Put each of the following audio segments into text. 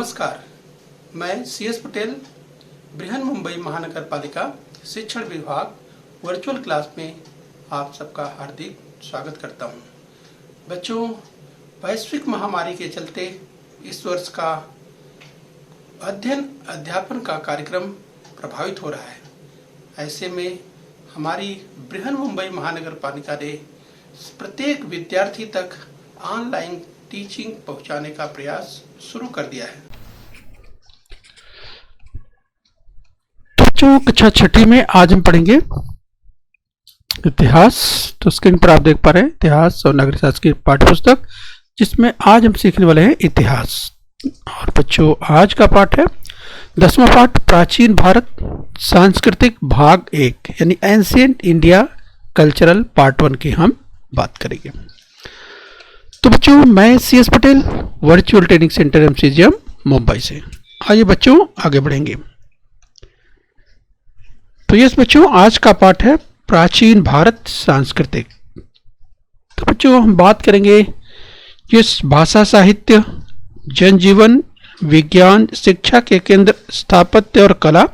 नमस्कार, मैं CS पटेल बृहन मुंबई महानगर पालिका शिक्षण विभाग वर्चुअल क्लास में आप सबका हार्दिक स्वागत करता हूं। बच्चों, वैश्विक महामारी के चलते इस वर्ष का अध्ययन अध्यापन का कार्यक्रम प्रभावित हो रहा है। ऐसे में हमारी बृहन मुंबई महानगर पालिका ने प्रत्येक विद्यार्थी तक ऑनलाइन टीचिंग पहुंचाने का प्रयास शुरू कर दिया है। बच्चों, कक्षा छठी में आज हम पढ़ेंगे इतिहास। तो स्क्रीन पर आप देख पा रहे हैं इतिहास और नागरिक शास्त्र की पाठ्य पुस्तक, जिसमें आज हम सीखने वाले हैं इतिहास। और बच्चों, आज का पाठ है 10वां पाठ, प्राचीन भारत सांस्कृतिक भाग 1 यानी एंशिएंट इंडिया कल्चरल पार्ट 1 की हम बात करेंगे। तो बच्चों, मैं CS Patel virtual training centre MCGM Mumbai से। आइए बच्चों आगे बढ़ेंगे। तो यस बच्चों, आज का पाठ है प्राचीन भारत सांस्कृतिक। तो बच्चों, हम बात करेंगे इस भाषा, साहित्य, जनजीवन, विज्ञान, शिक्षा के केंद्र, स्थापत्य और कला,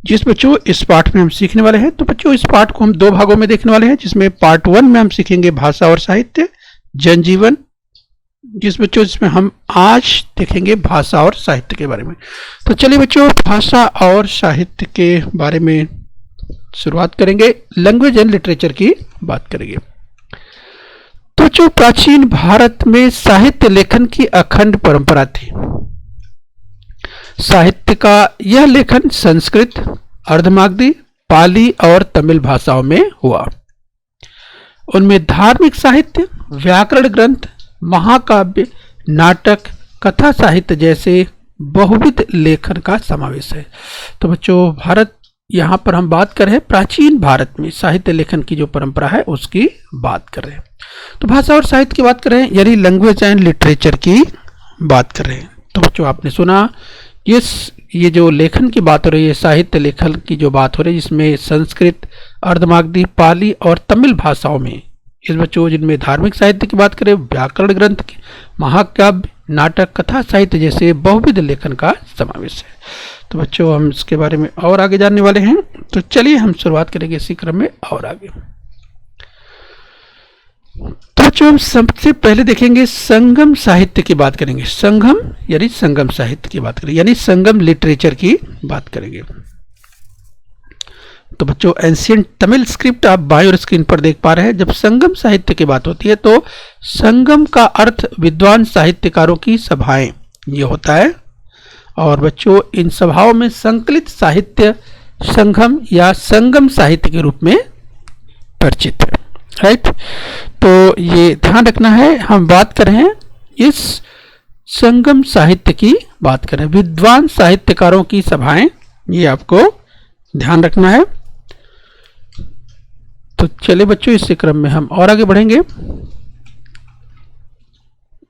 जिस बच्चों इस पाठ में हम सीखने वाले हैं। तो बच्चों, इस पाठ को हम 2 भागों में देखने वाले हैं, जिसमें पार्ट 1 में हम सीखेंगे भाषा और साहित्य, जनजीवन, जिसमें हम आज देखेंगे भाषा और साहित्य के बारे में। तो चलिए बच्चों, भाषा और साहित्य के बारे में शुरुआत करेंगे। लैंग्वेज एंड लिटरेचर की बात करेंगे। तो जो प्राचीन भारत में साहित्य लेखन की अखंड परंपरा थी। साहित्य का यह लेखन संस्कृत, अर्धमागधी, पाली और तमिल भाषाओं में हुआ। उनमें धार्मिक साहित्य, व्याकरण ग्रंथ, महाकाव्य, नाटक, कथा साहित्य जैसे बहुविध लेखन का समावेश है। तो बच्चों, भारत, यहाँ पर हम बात कर रहे हैं प्राचीन भारत में साहित्य लेखन की जो परंपरा है उसकी बात कर रहे हैं। तो भाषा और साहित्य की बात कर रहे हैं, यानी लैंग्वेज एंड लिटरेचर की बात कर रहे हैं। तो बच्चों, आपने सुना ये जो लेखन की बात हो रही है, साहित्य लेखन की जो बात हो रही है, जिसमें संस्कृत, अर्धमागधी, पाली और तमिल भाषाओं में, इस बच्चों जिनमें धार्मिक साहित्य की बात करें, व्याकरण ग्रंथ, महाकाव्य, नाटक, कथा साहित्य जैसे बहुविध लेखन का समावेश है। तो बच्चों, हम इसके बारे में और आगे जानने वाले हैं। तो चलिए हम शुरुआत करेंगे इसी क्रम में और आगे। तो बच्चों, हम सबसे पहले देखेंगे संगम साहित्य की बात करेंगे। संगम यानी संगम साहित्य की बात करेंगे, यानी संगम लिटरेचर की बात करेंगे। तो बच्चों, एंशिएंट तमिल स्क्रिप्ट आप बाएं और स्क्रीन पर देख पा रहे हैं। जब संगम साहित्य की बात होती है तो संगम का अर्थ विद्वान साहित्यकारों की सभाएं ये होता है। और बच्चों, इन सभाओं में संकलित साहित्य संगम या संगम साहित्य के रूप में परिचित है। राइट, तो ये ध्यान रखना है, हम बात कर रहे हैं इस संगम साहित्य की बात कर रहे हैं, विद्वान साहित्यकारों की सभाएं, ये आपको ध्यान रखना है। तो चलिए बच्चों, इस क्रम में हम और आगे बढ़ेंगे।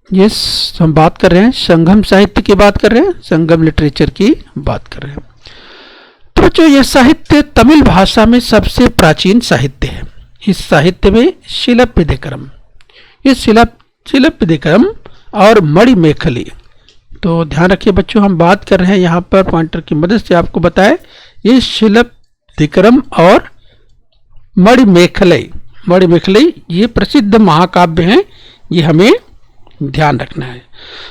यस, हम बात कर रहे हैं संगम साहित्य की बात कर रहे हैं, संगम लिटरेचर की बात कर रहे हैं। तो बच्चों, यह साहित्य तमिल भाषा में सबसे प्राचीन साहित्य है। इस साहित्य में शिलापद्यक्रम, ये शिलापद्यक्रम और मणिमेखली, तो ध्यान रखिए बच्चों, हम बात कर रहे हैं यहाँ पर पॉइंटर की मदद से आपको बताएं, ये शिलापद्यक्रम और मणिमेखली ये प्रसिद्ध महाकाव्य हैं, ये हमें ध्यान रखना है।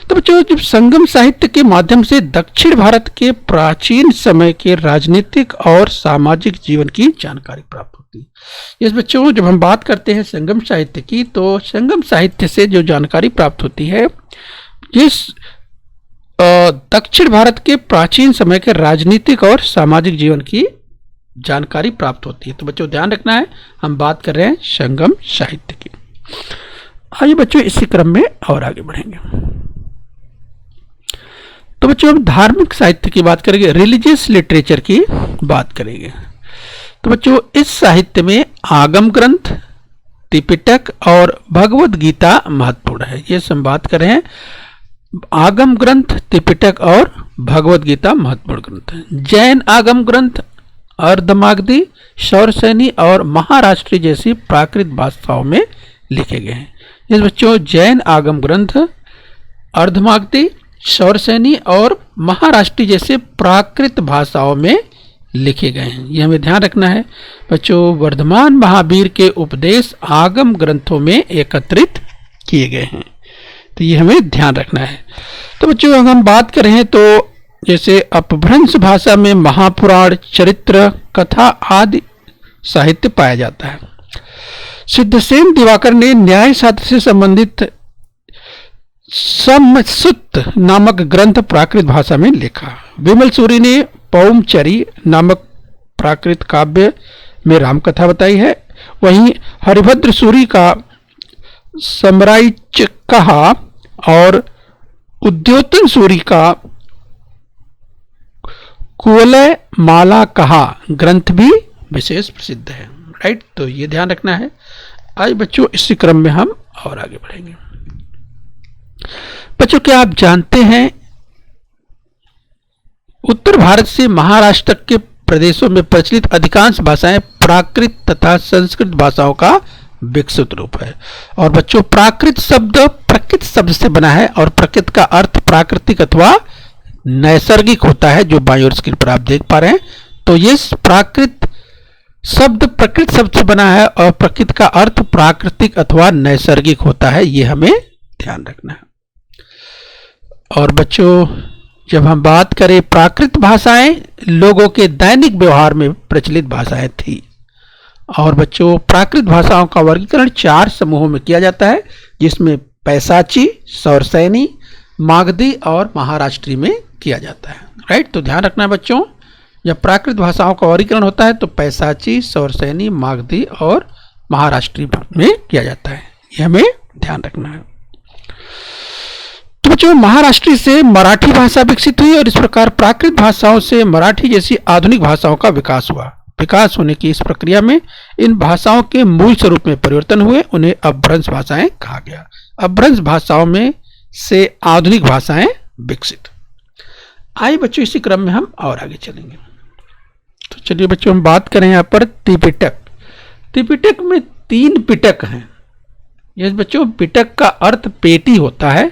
तो बच्चों, जब संगम साहित्य के माध्यम से दक्षिण भारत के प्राचीन समय के राजनीतिक और सामाजिक जीवन की जानकारी प्राप्त होती है। इस बच्चों, जब हम बात करते हैं संगम साहित्य की, तो संगम साहित्य से जो जानकारी प्राप्त होती है, जिस दक्षिण भारत के प्राचीन समय के राजनीतिक और सामाजिक जीवन की जानकारी प्राप्त होती है। तो बच्चों, ध्यान रखना है, हम बात कर रहे हैं संगम साहित्य की। आइए बच्चों, इसी क्रम में और आगे बढ़ेंगे। तो बच्चों, हम धार्मिक साहित्य की बात करेंगे, रिलीजियस लिटरेचर की बात करेंगे। तो बच्चों, इस साहित्य में आगम ग्रंथ, त्रिपिटक और भगवद गीता महत्वपूर्ण है। ये हम बात कर रहे हैं, आगम ग्रंथ, त्रिपिटक और भगवद गीता महत्वपूर्ण ग्रंथ हैं। जैन आगम ग्रंथ अर्धमागधी, शौरसेनी और महाराष्ट्री जैसी प्राकृत भाषाओं में लिखे गए हैं। इस बच्चों, जैन आगम ग्रंथ अर्धमागधी, सौरसेनी और महाराष्ट्री जैसे प्राकृत भाषाओं में लिखे गए हैं। ये हमें ध्यान रखना है बच्चों। वर्धमान महावीर के उपदेश आगम ग्रंथों में एकत्रित किए गए हैं, तो ये हमें ध्यान रखना है। तो बच्चों अगर हम बात करें तो जैसे अपभ्रंश भाषा में महापुराण, चरित्र, कथा आदि साहित्य पाया जाता है। सिद्धसेन दिवाकर ने न्याय शास्त्र से संबंधित समसुत्त नामक ग्रंथ प्राकृत भाषा में लिखा। विमल सूरी ने पौमचरी नामक प्राकृत काव्य में रामकथा बताई है। वहीं हरिभद्र सूरी का समराइच कहा और उद्योतन सूरी का कुवलय माला कहा ग्रंथ भी विशेष प्रसिद्ध है। राइट, तो ये ध्यान रखना है। आज बच्चों इसी क्रम में हम और आगे बढ़ेंगे। बच्चों क्या आप जानते हैं उत्तर भारत से महाराष्ट्र के प्रदेशों में प्रचलित अधिकांश भाषाएं प्राकृत तथा संस्कृत भाषाओं का विकसित रूप है। और बच्चों प्राकृत शब्द प्रकृत शब्द से बना है और प्रकृत का अर्थ प्राकृतिक अथवा नैसर्गिक होता है, जो बाईं ओर स्क्रीन पर आप देख पा रहे हैं। तो ये प्राकृत शब्द प्रकृत शब्द से बना है और प्रकृत का अर्थ प्राकृतिक अथवा नैसर्गिक होता है, ये हमें ध्यान रखना है। और बच्चों जब हम बात करें प्राकृत भाषाएं लोगों के दैनिक व्यवहार में प्रचलित भाषाएं थी। और बच्चों प्राकृत भाषाओं का वर्गीकरण 4 समूहों में किया जाता है, जिसमें पैसाची, सौरसैनी, मागधी और महाराष्ट्री में किया जाता है। राइट, तो ध्यान रखना है बच्चों, जब प्राकृत भाषाओं का वर्गीकरण होता है तो पैसाची, सौरसैनी, मागधी और महाराष्ट्री में किया जाता है, यह हमें ध्यान रखना है। तो बच्चों महाराष्ट्री से मराठी भाषा विकसित हुई और इस प्रकार प्राकृत भाषाओं से मराठी जैसी आधुनिक भाषाओं का विकास हुआ। विकास होने की इस प्रक्रिया में इन भाषाओं के मूल स्वरूप में परिवर्तन हुए, उन्हें अपभ्रंश भाषाएं कहा गया। अपभ्रंश भाषाओं में से आधुनिक भाषाएं विकसित। आइए बच्चों इसी क्रम में हम और आगे चलेंगे। तो चलिए बच्चों हम बात करें यहाँ पर त्रिपिटक। त्रिपिटक में 3 पिटक हैं। यस बच्चों, पिटक का अर्थ पेटी होता है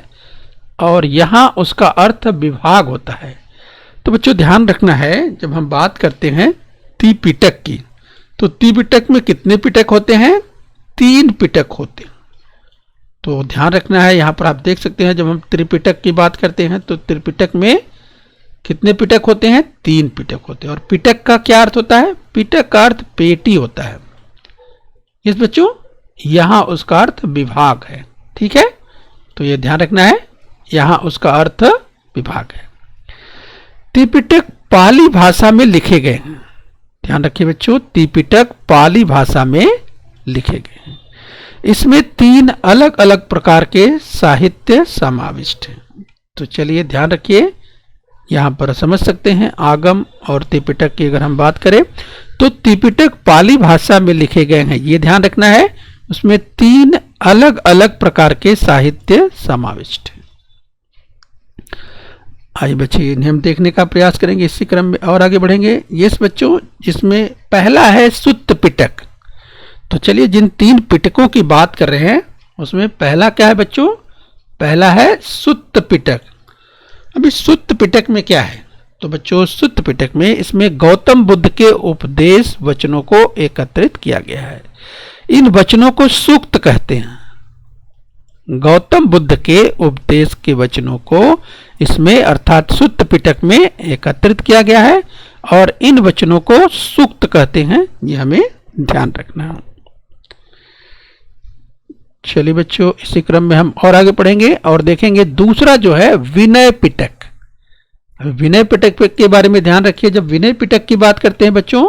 और यहाँ उसका अर्थ विभाग होता है। तो बच्चों ध्यान रखना है, जब हम बात करते हैं त्रिपिटक की, तो त्रिपिटक में कितने पिटक होते हैं? 3 पिटक होते हैं। तो ध्यान रखना है, यहाँ पर आप देख सकते हैं जब हम त्रिपिटक की बात करते हैं तो त्रिपिटक में कितने पिटक होते हैं? 3 पिटक होते हैं। और पिटक का क्या अर्थ होता है? पिटक का अर्थ पेटी होता है। इस बच्चों यहाँ उसका अर्थ विभाग है। ठीक है, तो ये ध्यान रखना है, यहाँ उसका अर्थ विभाग है। त्रिपिटक पाली भाषा में लिखे गए हैं। ध्यान रखिए बच्चों, त्रिपिटक पाली भाषा में लिखे गए हैं। इसमें 3 अलग अलग प्रकार के साहित्य समाविष्ट हैं। तो चलिए ध्यान रखिए, यहाँ पर समझ सकते हैं आगम और त्रिपिटक की अगर हम बात करें तो त्रिपिटक पाली भाषा में लिखे गए हैं, ये ध्यान रखना है। उसमें 3 अलग अलग प्रकार के साहित्य समाविष्ट हैं। आइए बच्चे इन्हें हम देखने का प्रयास करेंगे, इसी क्रम में और आगे बढ़ेंगे। ये बच्चों जिसमें पहला है सुत्त पिटक। तो चलिए जिन 3 पिटकों की बात कर रहे हैं उसमें पहला क्या है बच्चों? पहला है सुत्त पिटक। अभी सुत्त पिटक में क्या है? तो बच्चों सुत्त पिटक में इसमें गौतम बुद्ध के उपदेश वचनों को एकत्रित किया गया है। इन वचनों को सूक्त कहते हैं। गौतम बुद्ध के उपदेश के वचनों को इसमें अर्थात सुत्त पिटक में एकत्रित किया गया है और इन वचनों को सूक्त कहते हैं, ये हमें ध्यान रखना है। चलिए बच्चों इसी क्रम में हम और आगे पढ़ेंगे और देखेंगे दूसरा जो है विनय पिटक। विनय पिटक के बारे में ध्यान रखिए। जब विनय पिटक की बात करते हैं बच्चों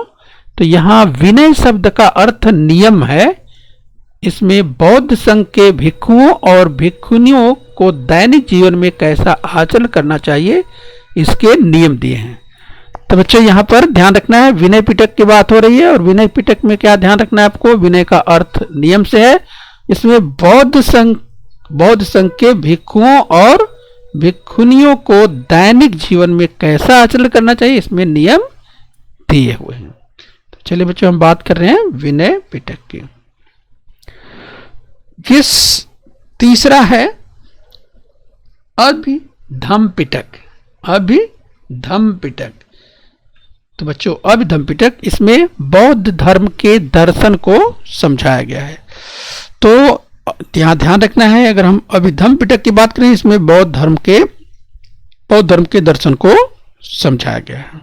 तो यहाँ विनय शब्द का अर्थ नियम है। इसमें बौद्ध संघ के भिक्षुओं और भिक्षुनियों को दैनिक जीवन में कैसा आचरण करना चाहिए इसके नियम दिए हैं। तो बच्चों यहाँ पर ध्यान रखना है, विनय पिटक की बात हो रही है और विनय पिटक में क्या ध्यान रखना है आपको? विनय का अर्थ नियम से है। इसमें बौद्ध संघ के भिक्षुओं और भिक्षुनियों को दैनिक जीवन में कैसा आचरण करना चाहिए इसमें नियम दिए हुए हैं। तो चलिए बच्चों हम बात कर रहे हैं विनय पिटक की। जिस तीसरा है अभिधम्म पिटक। तो बच्चों अभिधम्म पिटक इसमें बौद्ध धर्म के दर्शन को समझाया गया है। तो यहाँ ध्यान रखना है, अगर हम अभिधम्म पिटक की बात करें इसमें बौद्ध धर्म के दर्शन को समझाया गया है।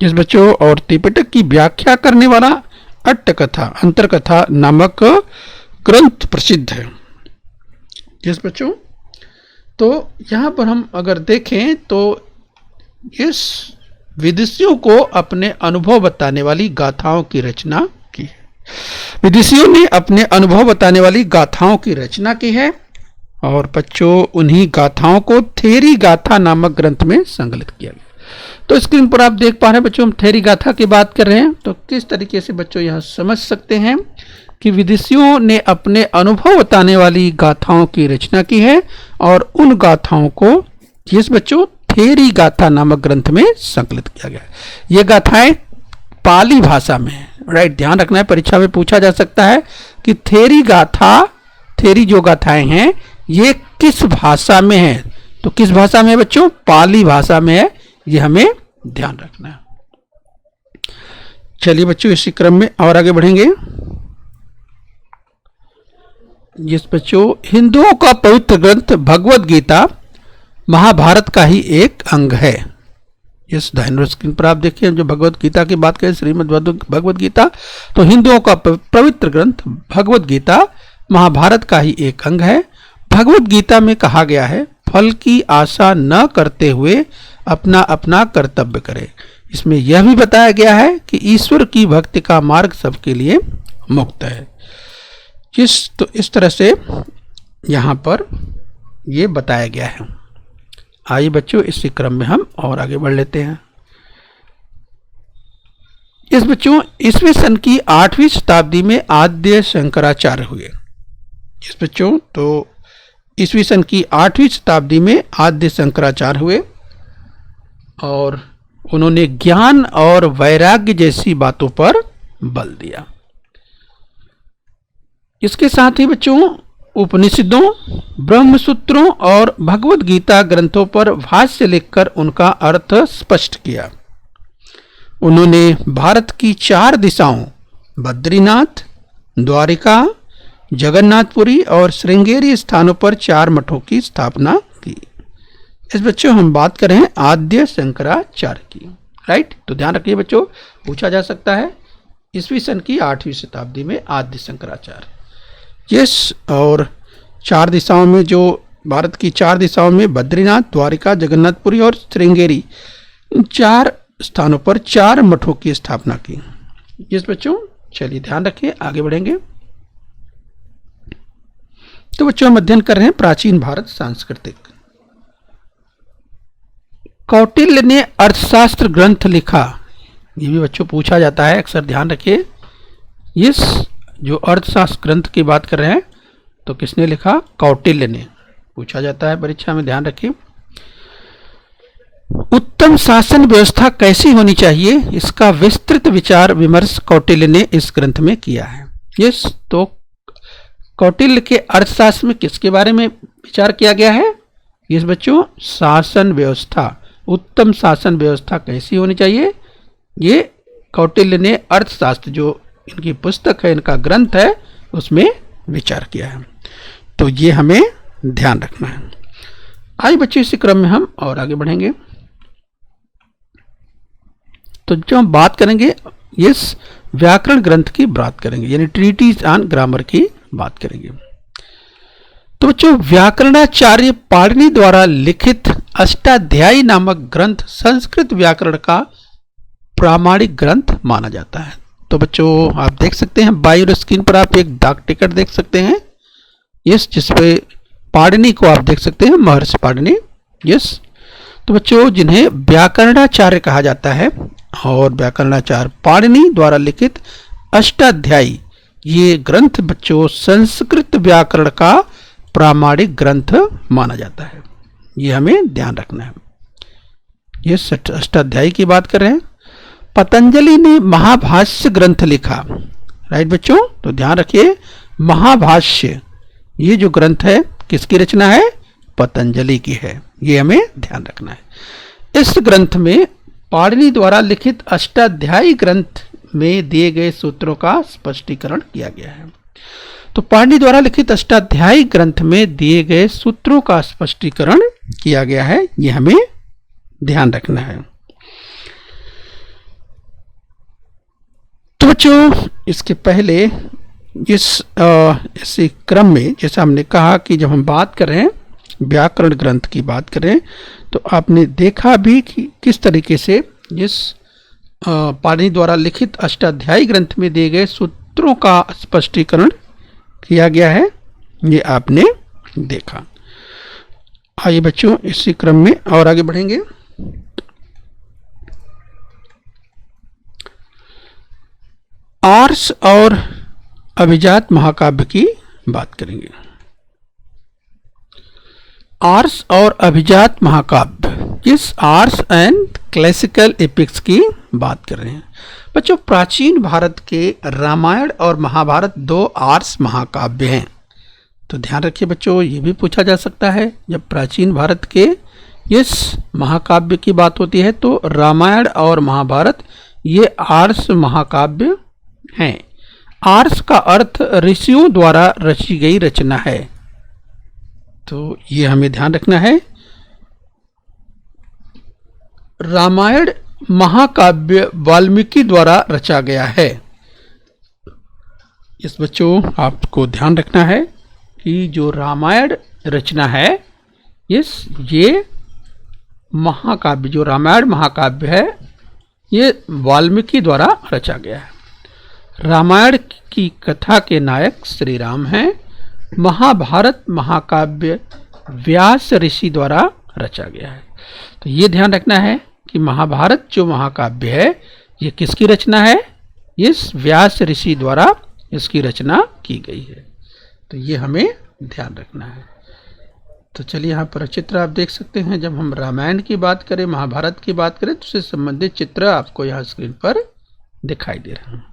जिस बच्चों और त्रिपिटक की व्याख्या करने वाला अट्टकथा अंतरकथा नामक ग्रंथ प्रसिद्ध है। जिस बच्चों तो यहाँ पर हम अगर देखें तो इस विदेशियों को अपने अनुभव बताने वाली गाथाओं की रचना की है। विदेशियों ने अपने अनुभव बताने वाली गाथाओं की रचना की है और बच्चों उन्हीं गाथाओं को थेरी गाथा नामक ग्रंथ में संकलित किया गया। तो स्क्रीन पर आप देख पा रहे हैं बच्चों, हम थेरी गाथा की बात कर रहे हैं। तो किस तरीके से बच्चों यहाँ समझ सकते हैं कि विदेशियों ने अपने अनुभव बताने वाली गाथाओं की रचना की है और उन गाथाओं को जिस बच्चों थेरी गाथा नामक ग्रंथ में संकलित किया गया है। ये गाथाएं पाली भाषा में है, राइट। ध्यान रखना है, परीक्षा में पूछा जा सकता है कि थेरी जो गाथाएं हैं ये किस भाषा में है। तो किस भाषा में है बच्चों? पाली भाषा में है, ये हमें ध्यान रखना है। चलिए बच्चों इसी क्रम में और आगे बढ़ेंगे। जिस बच्चों हिंदुओं का पवित्र ग्रंथ भगवद गीता महाभारत का ही एक अंग है। इस दाहिने स्क्रीन पर आप देखिए, जो भगवद गीता की बात करें, श्रीमद् भगवद गीता, तो हिंदुओं का पवित्र ग्रंथ भगवद गीता महाभारत का ही एक अंग है। भगवद गीता में कहा गया है फल की आशा न करते हुए अपना अपना कर्तव्य करें। इसमें यह भी बताया गया है कि ईश्वर की भक्ति का मार्ग सबके लिए मुक्त है। तो इस तरह से यहाँ पर ये बताया गया है। आइए बच्चों इसी क्रम में हम और आगे बढ़ लेते हैं। इस बच्चों ईस्वी सन की 8वीं शताब्दी में आद्य शंकराचार्य हुए। इस बच्चों तो ईस्वी सन की 8वीं शताब्दी में आद्य शंकराचार्य हुए और उन्होंने ज्ञान और वैराग्य जैसी बातों पर बल दिया। इसके साथ ही बच्चों उपनिषदों, ब्रह्मसूत्रों और भगवद गीता ग्रंथों पर भाष्य लिखकर उनका अर्थ स्पष्ट किया। उन्होंने भारत की 4 दिशाओं बद्रीनाथ, द्वारिका, जगन्नाथपुरी और श्रृंगेरी स्थानों पर 4 मठों की स्थापना की। इस बच्चों हम बात कर रहे हैं आद्य शंकराचार्य की, राइट। तो ध्यान रखिए बच्चों, पूछा जा सकता है ईस्वी सन की 8वीं शताब्दी में आद्य शंकराचार्य। यस, और 4 दिशाओं में, जो भारत की 4 दिशाओं में बद्रीनाथ, द्वारिका, जगन्नाथपुरी और श्रृंगेरी, इन 4 स्थानों पर 4 मठों की स्थापना की। यस बच्चों, चलिए ध्यान रखिए, आगे बढ़ेंगे। तो बच्चों हम अध्ययन कर रहे हैं प्राचीन भारत सांस्कृतिक। कौटिल्य ने अर्थशास्त्र ग्रंथ लिखा। ये भी बच्चों पूछा जाता है अक्सर, ध्यान रखिए। इस जो अर्थशास्त्र ग्रंथ की बात कर रहे हैं तो किसने लिखा? कौटिल्य ने। पूछा जाता है परीक्षा में, ध्यान रखिए। उत्तम शासन व्यवस्था कैसी होनी चाहिए, इसका विस्तृत विचार विमर्श कौटिल्य ने इस ग्रंथ में किया है। यस, तो कौटिल्य के अर्थशास्त्र में किसके बारे में विचार किया गया है? यस बच्चों, शासन व्यवस्था, उत्तम शासन व्यवस्था कैसी होनी चाहिए, ये कौटिल्य ने अर्थशास्त्र, जो इनकी पुस्तक है, इनका ग्रंथ है, उसमें विचार किया है। तो ये हमें ध्यान रखना है। आइए बच्चों इसी क्रम में हम और आगे बढ़ेंगे। तो जो हम बात करेंगे इस व्याकरण ग्रंथ की बात करेंगे, यानी ट्रीटीज ऑन ग्रामर की बात करेंगे। तो बच्चों व्याकरणाचार्य पाणिनि द्वारा लिखित अष्टाध्यायी नामक ग्रंथ संस्कृत व्याकरण का प्रामाणिक ग्रंथ माना जाता है। तो बच्चों आप देख सकते हैं बायो स्क्रीन पर आप एक डाक टिकट देख सकते हैं, यस, जिसपे पाणिनि को आप देख सकते हैं, महर्षि पाणिनि। यस, तो बच्चों जिन्हें व्याकरणाचार्य कहा जाता है और व्याकरणाचार्य पाणिनि द्वारा लिखित अष्टाध्यायी ये ग्रंथ बच्चों संस्कृत व्याकरण का प्रामाणिक ग्रंथ माना जाता है। ये हमें ध्यान रखना है। ये अष्टाध्यायी की बात कर रहे हैं। पतंजलि ने महाभाष्य ग्रंथ लिखा, राइट बच्चों। तो ध्यान रखिए, महाभाष्य ये जो ग्रंथ है किसकी रचना है? पतंजलि की है। ये हमें ध्यान रखना है। इस ग्रंथ में पाणिनि द्वारा लिखित अष्टाध्यायी ग्रंथ में दिए गए सूत्रों का स्पष्टीकरण किया गया है। तो पाणिनि द्वारा लिखित अष्टाध्यायी ग्रंथ में दिए गए सूत्रों का स्पष्टीकरण किया गया है, ये हमें ध्यान रखना है। तो बच्चों, इसके पहले इसी क्रम में जैसा हमने कहा कि जब हम बात कर रहे हैं व्याकरण ग्रंथ की बात करें, तो आपने देखा भी कि किस तरीके से इस पाणिनि द्वारा लिखित अष्टाध्यायी ग्रंथ में दिए गए सूत्रों का स्पष्टीकरण किया गया है, ये आपने देखा। आइए बच्चों, इसी क्रम में और आगे बढ़ेंगे। आर्ष और अभिजात महाकाव्य की बात करेंगे। आर्ष और अभिजात महाकाव्य, इस आर्ष एंड क्लासिकल एपिक्स की बात कर रहे हैं। बच्चों, प्राचीन भारत के रामायण और महाभारत दो आर्ष महाकाव्य हैं। तो ध्यान रखिए बच्चों, ये भी पूछा जा सकता है जब प्राचीन भारत के इस महाकाव्य की बात होती है तो रामायण और महाभारत ये आर्ष महाकाव्य हैं। आर्ष का अर्थ ऋषियों द्वारा रची गई रचना है, तो ये हमें ध्यान रखना है। रामायण महाकाव्य वाल्मीकि द्वारा रचा गया है। इस बच्चों, आपको ध्यान रखना है कि जो रामायण रचना है ये महाकाव्य, जो रामायण महाकाव्य है, ये वाल्मीकि द्वारा रचा गया है। रामायण की कथा के नायक श्री राम हैं। महाभारत महाकाव्य व्यास ऋषि द्वारा रचा गया है। तो ये ध्यान रखना है कि महाभारत जो महाकाव्य है ये किसकी रचना है? इस व्यास ऋषि द्वारा इसकी रचना की गई है। तो ये हमें ध्यान रखना है। तो चलिए, यहाँ पर चित्र आप देख सकते हैं। जब हम रामायण की बात करें, महाभारत की बात करें, तो उससे संबंधित चित्र आपको यहाँ स्क्रीन पर दिखाई दे रहे हैं।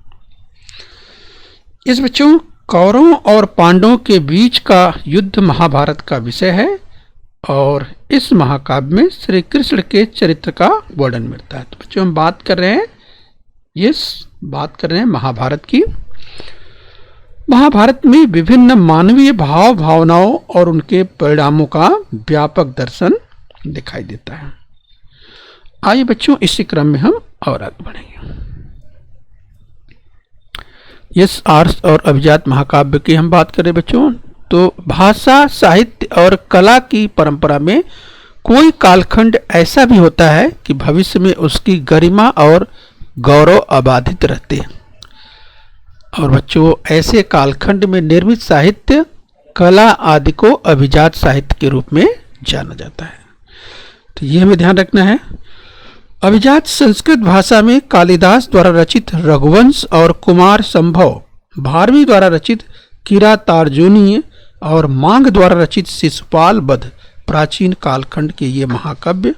इस बच्चों, कौरवों और पांडवों के बीच का युद्ध महाभारत का विषय है और इस महाकाव्य में श्री कृष्ण के चरित्र का वर्णन मिलता है। तो बच्चों, हम बात कर रहे हैं महाभारत की। महाभारत में विभिन्न मानवीय भाव भावनाओं और उनके परिणामों का व्यापक दर्शन दिखाई देता है। आइए बच्चों, इसी क्रम में हम और आगे बढ़ेंगे। इस आर्ष और अभिजात महाकाव्य की हम बात करें बच्चों, तो भाषा, साहित्य और कला की परंपरा में कोई कालखंड ऐसा भी होता है कि भविष्य में उसकी गरिमा और गौरव अबाधित रहते हैं। और बच्चों, ऐसे कालखंड में निर्मित साहित्य, कला आदि को अभिजात साहित्य के रूप में जाना जाता है। तो ये हमें ध्यान रखना है। अभिजात संस्कृत भाषा में कालिदास द्वारा रचित रघुवंश और कुमार संभव, भारवी द्वारा रचित किरातार्जुनीय और मांग द्वारा रचित शिशुपाल वध प्राचीन कालखंड के ये महाकाव्य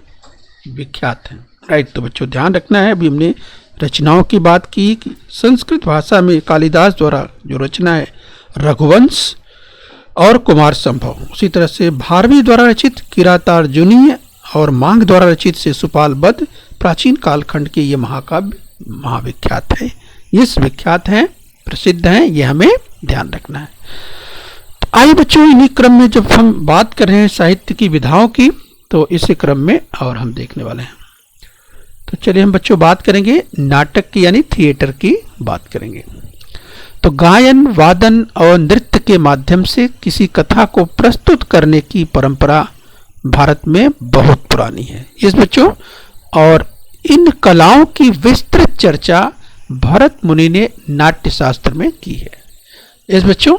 विख्यात हैं। राइट। तो बच्चों, ध्यान रखना है, अभी हमने रचनाओं की बात की कि संस्कृत भाषा में कालिदास द्वारा जो रचना है रघुवंश और कुमार संभव, उसी तरह से भारवी द्वारा रचित किरातार्जुनीय और मांग द्वारा रचित शिशुपाल वध प्राचीन कालखंड के ये महाकाव्य महाविख्यात है। ये विख्यात हैं, प्रसिद्ध हैं, ये हमें ध्यान रखना है। तो आइए बच्चों, इन्हीं क्रम में जब हम बात कर रहे हैं साहित्य की विधाओं की, तो इसी क्रम में और हम देखने वाले हैं। तो चलिए हम बच्चों बात करेंगे नाटक की, यानी थिएटर की बात करेंगे। तो गायन, वादन और नृत्य के माध्यम से किसी कथा को प्रस्तुत करने की परंपरा भारत में बहुत पुरानी है। इस बच्चों, और इन कलाओं की विस्तृत चर्चा भरत मुनि ने नाट्य शास्त्र में की है। इस बच्चों,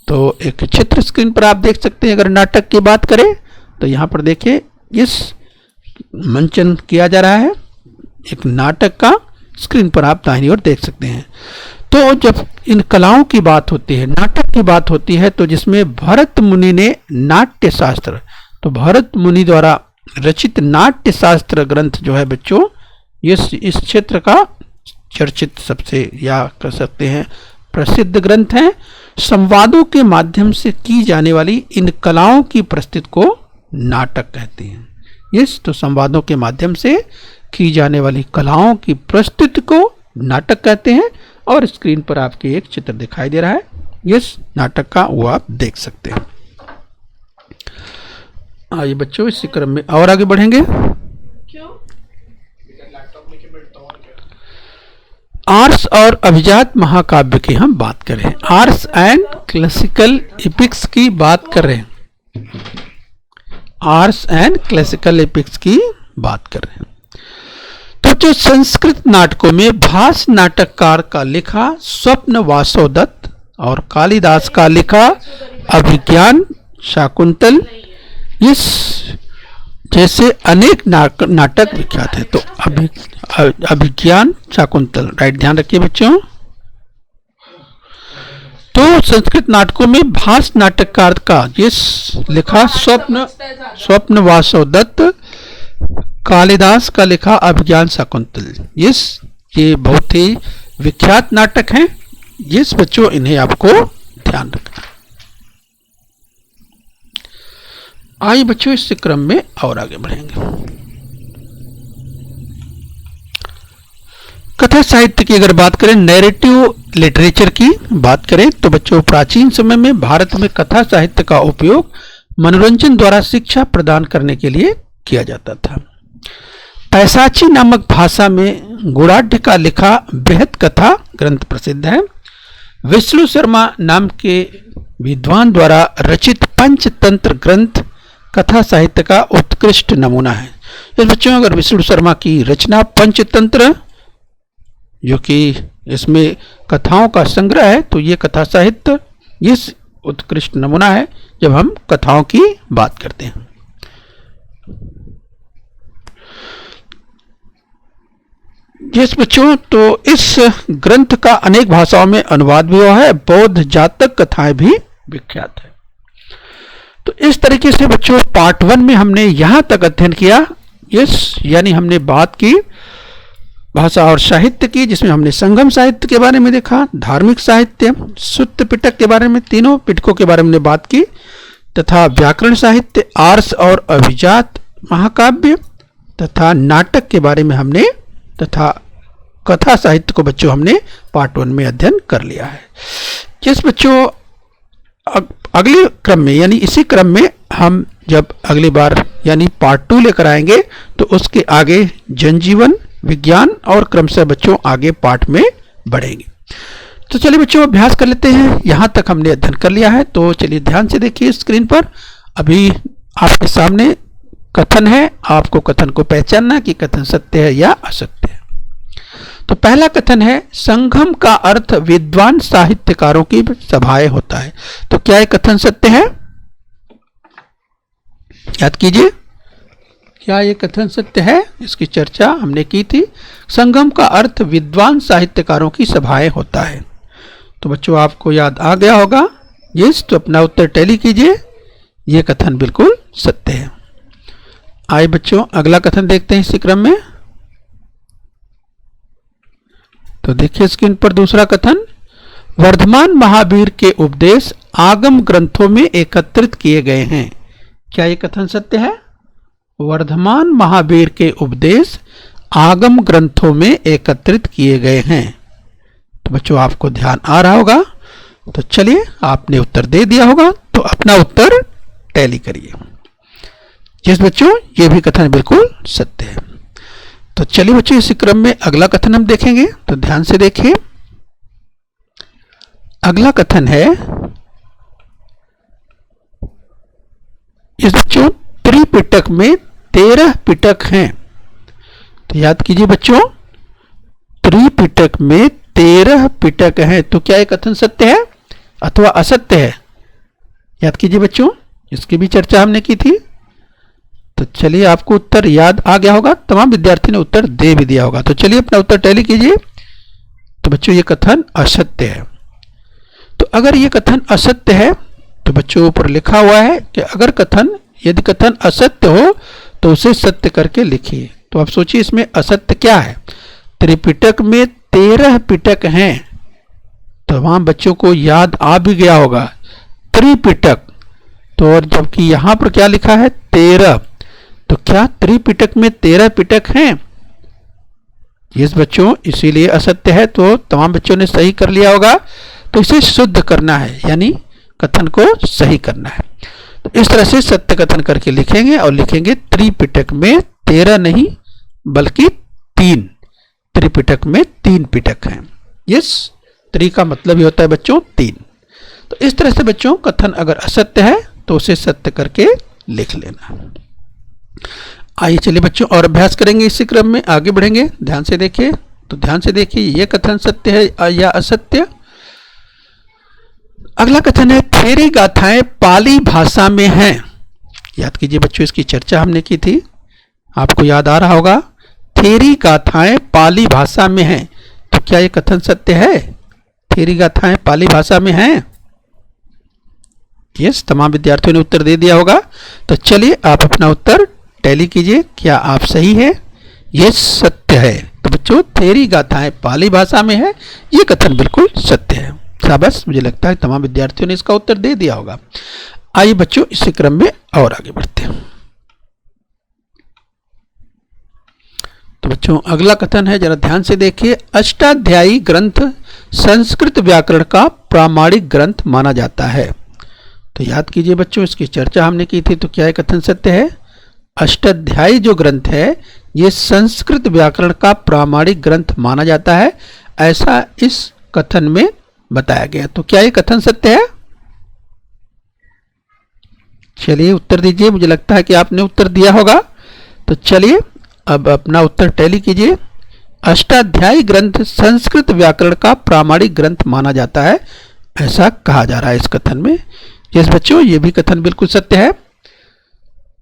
तो एक चित्र स्क्रीन पर आप देख सकते हैं। अगर नाटक की बात करें तो यहाँ पर देखिए, इस मंचन किया जा रहा है एक नाटक का, स्क्रीन पर आप दाहिनी ओर देख सकते हैं। तो जब इन कलाओं की बात होती है, नाटक की बात होती है, तो जिसमें भरत मुनि ने नाट्य शास्त्र, तो भरत मुनि द्वारा रचित नाट्य शास्त्र ग्रंथ जो है बच्चों, इस क्षेत्र का चर्चित सबसे, या कह सकते हैं प्रसिद्ध ग्रंथ है। संवादों के माध्यम से की जाने वाली इन कलाओं की प्रस्तुति को नाटक कहते हैं। इस तो संवादों के माध्यम से की जाने वाली कलाओं की प्रस्तुति को नाटक कहते हैं। और स्क्रीन पर आपके एक चित्र दिखाई दे रहा है इस नाटक का, वो आप देख सकते हैं। आइए बच्चों इसी क्रम में और आगे बढ़ेंगे। आर्स और अभिजात महाकाव्य की हम बात करें, आर्स एंड क्लासिकल एपिक्स की बात कर रहे हैं, आर्स एंड क्लासिकल एपिक्स की बात कर रहे हैं। तो जो संस्कृत नाटकों में भास नाटककार का लिखा स्वप्न वासोदत्त और कालिदास का लिखा अभिज्ञान शाकुंतल, इस जैसे अनेक नाटक विख्यात है। तो अभिज्ञान शाकुंतल, राइट, ध्यान रखिए बच्चों। तो संस्कृत नाटकों में भास नाटककार का ये लिखा स्वप्न वासोदत्त, कालिदास का लिखा अभिज्ञान शाकुंतल, ये बहुत ही विख्यात नाटक हैं। जिस बच्चों इन्हें आपको ध्यान रखना। आइए बच्चों इस क्रम में और आगे बढ़ेंगे। कथा साहित्य की अगर बात करें, नैरेटिव लिटरेचर की बात करें, तो बच्चों प्राचीन समय में भारत में कथा साहित्य का उपयोग मनोरंजन द्वारा शिक्षा प्रदान करने के लिए किया जाता था। पैसाची नामक भाषा में गुणाढ़ का लिखा बृहत कथा ग्रंथ प्रसिद्ध है। विष्णु शर्मा नाम के विद्वान द्वारा रचित पंचतंत्र ग्रंथ कथा साहित्य का उत्कृष्ट नमूना है। इस बच्चों अगर विष्णु शर्मा की रचना पंचतंत्र, जो कि इसमें कथाओं का संग्रह है, तो ये कथा साहित्य इस उत्कृष्ट नमूना है जब हम कथाओं की बात करते हैं। जिस बच्चों तो इस ग्रंथ का अनेक भाषाओं में अनुवाद भी हुआ है, बौद्ध जातक कथाएं भी विख्यात है। तो इस तरीके से बच्चों पार्ट 1 में हमने यहां तक अध्ययन किया, यानी हमने बात की भाषा और साहित्य की, जिसमें हमने संगम साहित्य के बारे में देखा, धार्मिक साहित्य, सुत्त पिटक के बारे में, तीनों पिटकों के बारे में बात की, तथा व्याकरण साहित्य, आर्स और अभिजात महाकाव्य, तथा नाटक के बारे में हमने, तथा कथा साहित्य को बच्चों हमने पार्ट 1 में अध्ययन कर लिया है। जिस बच्चों अगले क्रम में यानी इसी क्रम में हम जब अगली बार यानी पार्ट 2 लेकर आएंगे, तो उसके आगे जनजीवन विज्ञान और क्रमशः बच्चों आगे पार्ट में बढ़ेंगे। तो चलिए बच्चों अभ्यास कर लेते हैं। यहां तक हमने अध्ययन कर लिया है, तो चलिए ध्यान से देखिए स्क्रीन पर। अभी आपके सामने कथन है, आपको कथन को पहचानना कि कथन सत्य है या असत्य है। तो पहला कथन है, संगम का अर्थ विद्वान साहित्यकारों की सभाएं होता है। तो क्या यह कथन सत्य है? याद कीजिए, क्या यह कथन सत्य है? इसकी चर्चा हमने की थी। संगम का अर्थ विद्वान साहित्यकारों की सभाएं होता है। तो बच्चों आपको याद आ गया होगा। यस, तो अपना उत्तर टैली कीजिए। यह कथन बिल्कुल सत्य है। आइए बच्चों अगला कथन देखते हैं इसी क्रम में। तो देखिए स्क्रीन पर दूसरा कथन, वर्धमान महावीर के उपदेश आगम ग्रंथों में एकत्रित किए गए हैं। क्या यह कथन सत्य है? वर्धमान महावीर के उपदेश आगम ग्रंथों में एकत्रित किए गए हैं। तो बच्चों आपको ध्यान आ रहा होगा। तो चलिए, आपने उत्तर दे दिया होगा, तो अपना उत्तर टैली करिए। जिस बच्चों ये भी कथन बिल्कुल सत्य है। तो चलिए बच्चों इसी क्रम में अगला कथन हम देखेंगे। तो ध्यान से देखिए, अगला कथन है, इस बच्चों त्रिपिटक में 13 पिटक हैं। तो याद कीजिए बच्चों, त्रिपिटक में 13 पिटक हैं। तो क्या यह कथन सत्य है अथवा असत्य है? याद कीजिए बच्चों, इसकी भी चर्चा हमने की थी। तो चलिए आपको उत्तर याद आ गया होगा, तमाम विद्यार्थी ने उत्तर दे भी दिया होगा। तो चलिए अपना उत्तर टैली कीजिए। तो बच्चों ये कथन असत्य है। तो अगर ये कथन असत्य है, तो बच्चों ऊपर लिखा हुआ है कि अगर कथन, यदि कथन असत्य हो तो उसे सत्य करके लिखिए। तो आप सोचिए इसमें असत्य क्या है। त्रिपिटक में 13 पिटक हैं, तो वहां बच्चों को याद आ भी गया होगा त्रिपिटक। तो और जबकि यहां पर क्या लिखा है 13, तो क्या त्रिपिटक में 13 पिटक हैं? यस बच्चों, इसीलिए असत्य है। तो तमाम बच्चों ने सही कर लिया होगा। तो इसे शुद्ध करना है, यानी कथन को सही करना है। तो इस तरह से सत्य कथन करके लिखेंगे और लिखेंगे त्रिपिटक में 13 नहीं बल्कि 3। त्रिपिटक में 3 पिटक हैं। यस, त्रि का मतलब ही होता है बच्चों 3। तो इस तरह से बच्चों कथन अगर असत्य है तो उसे सत्य करके लिख लेना। आइए चलिए बच्चों और अभ्यास करेंगे। इसी क्रम में आगे बढ़ेंगे। ध्यान से देखिए। तो ध्यान से देखिए, यह कथन सत्य है या असत्य। अगला कथन है थेरी गाथाएं पाली भाषा में हैं। याद कीजिए बच्चों, इसकी चर्चा हमने की थी, आपको याद आ रहा होगा। थेरी गाथाएं पाली भाषा में हैं। तो क्या यह कथन सत्य है? थेरी गाथाएं पाली भाषा में हैं? यस, तमाम विद्यार्थियों ने उत्तर दे दिया होगा। तो चलिए आप अपना उत्तर टैली कीजिए। क्या आप सही है? यस, सत्य है। तो बच्चों थेरी गाथाएं पाली भाषा में है, यह कथन बिल्कुल सत्य है। शाबाश, मुझे लगता है तमाम विद्यार्थियों ने इसका उत्तर दे दिया होगा। आइए बच्चों इसी क्रम में और आगे बढ़ते हैं। तो बच्चों अगला कथन है, जरा ध्यान से देखिए। अष्टाध्यायी ग्रंथ संस्कृत व्याकरण का प्रामाणिक ग्रंथ माना जाता है। तो याद कीजिए बच्चों, इसकी चर्चा हमने की थी। तो क्या यह कथन सत्य है? अष्टाध्यायी जो ग्रंथ है ये संस्कृत व्याकरण का प्रामाणिक ग्रंथ माना जाता है, ऐसा इस कथन में बताया गया। तो क्या यह कथन सत्य है? चलिए उत्तर दीजिए। मुझे लगता है कि आपने उत्तर दिया होगा। तो चलिए अब अपना उत्तर टैली कीजिए। अष्टाध्यायी ग्रंथ संस्कृत व्याकरण का प्रामाणिक ग्रंथ माना जाता है, ऐसा कहा जा रहा है इस कथन में। यस बच्चों, ये भी कथन बिल्कुल सत्य है।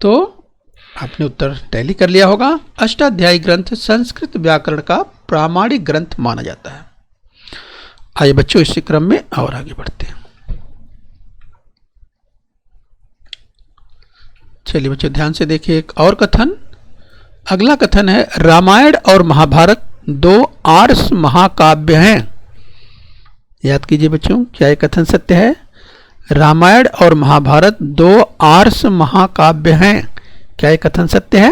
तो आपने उत्तर टैली कर लिया होगा। अष्टाध्यायी ग्रंथ संस्कृत व्याकरण का प्रामाणिक ग्रंथ माना जाता है। आइए बच्चों इसी क्रम में और आगे बढ़ते हैं। चलिए बच्चों ध्यान से देखिए एक और कथन। अगला कथन है रामायण और महाभारत 2 आर्ष महाकाव्य हैं। याद कीजिए बच्चों, क्या यह कथन सत्य है? रामायण और महाभारत 2 आर्ष महाकाव्य हैं। क्या यह कथन सत्य है?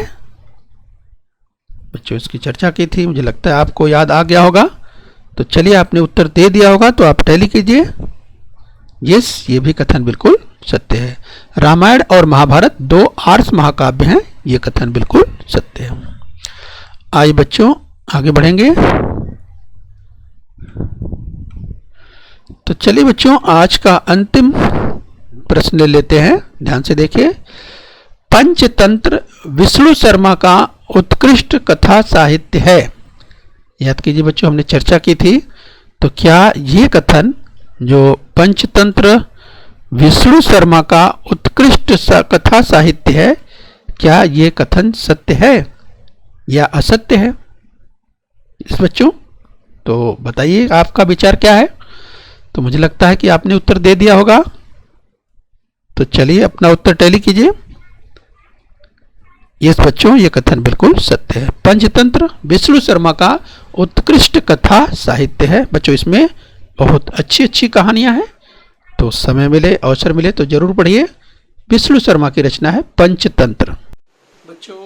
बच्चों इसकी चर्चा की थी, मुझे लगता है आपको याद आ गया होगा। तो चलिए आपने उत्तर दे दिया होगा, तो आप टैली कीजिए। यस, ये भी कथन बिल्कुल सत्य है। रामायण और महाभारत 2 आर्ष महाकाव्य हैं, ये कथन बिल्कुल सत्य है। आइए बच्चों आगे बढ़ेंगे। तो चलिए बच्चों आज का अंतिम प्रश्न ले लेते हैं। ध्यान से देखिए। पंचतंत्र विष्णु शर्मा का उत्कृष्ट कथा साहित्य है। याद कीजिए बच्चों, हमने चर्चा की थी। तो क्या ये कथन जो पंचतंत्र विष्णु शर्मा का उत्कृष्ट कथा साहित्य है, क्या ये कथन सत्य है या असत्य है? इस बच्चों तो बताइए आपका विचार क्या है। तो मुझे लगता है कि आपने उत्तर दे दिया होगा। तो चलिए अपना उत्तर टैली कीजिए। यस बच्चों, ये कथन बिल्कुल सत्य है। पंचतंत्र विष्णु शर्मा का उत्कृष्ट कथा साहित्य है। बच्चों इसमें बहुत अच्छी अच्छी कहानियां हैं। तो समय मिले, अवसर मिले तो जरूर पढ़िए। विष्णु शर्मा की रचना है पंचतंत्र। बच्चों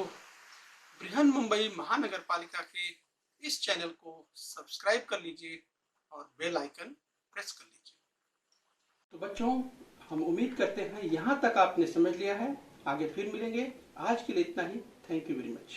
बृहन मुंबई महानगर पालिका के इस चैनल को सब्सक्राइब कर लीजिए और बेल आइकन प्रेस कर लीजिए। तो बच्चों हम उम्मीद करते हैं यहाँ तक आपने समझ लिया है। आगे फिर मिलेंगे। आज के लिए इतना ही। Thank you very much.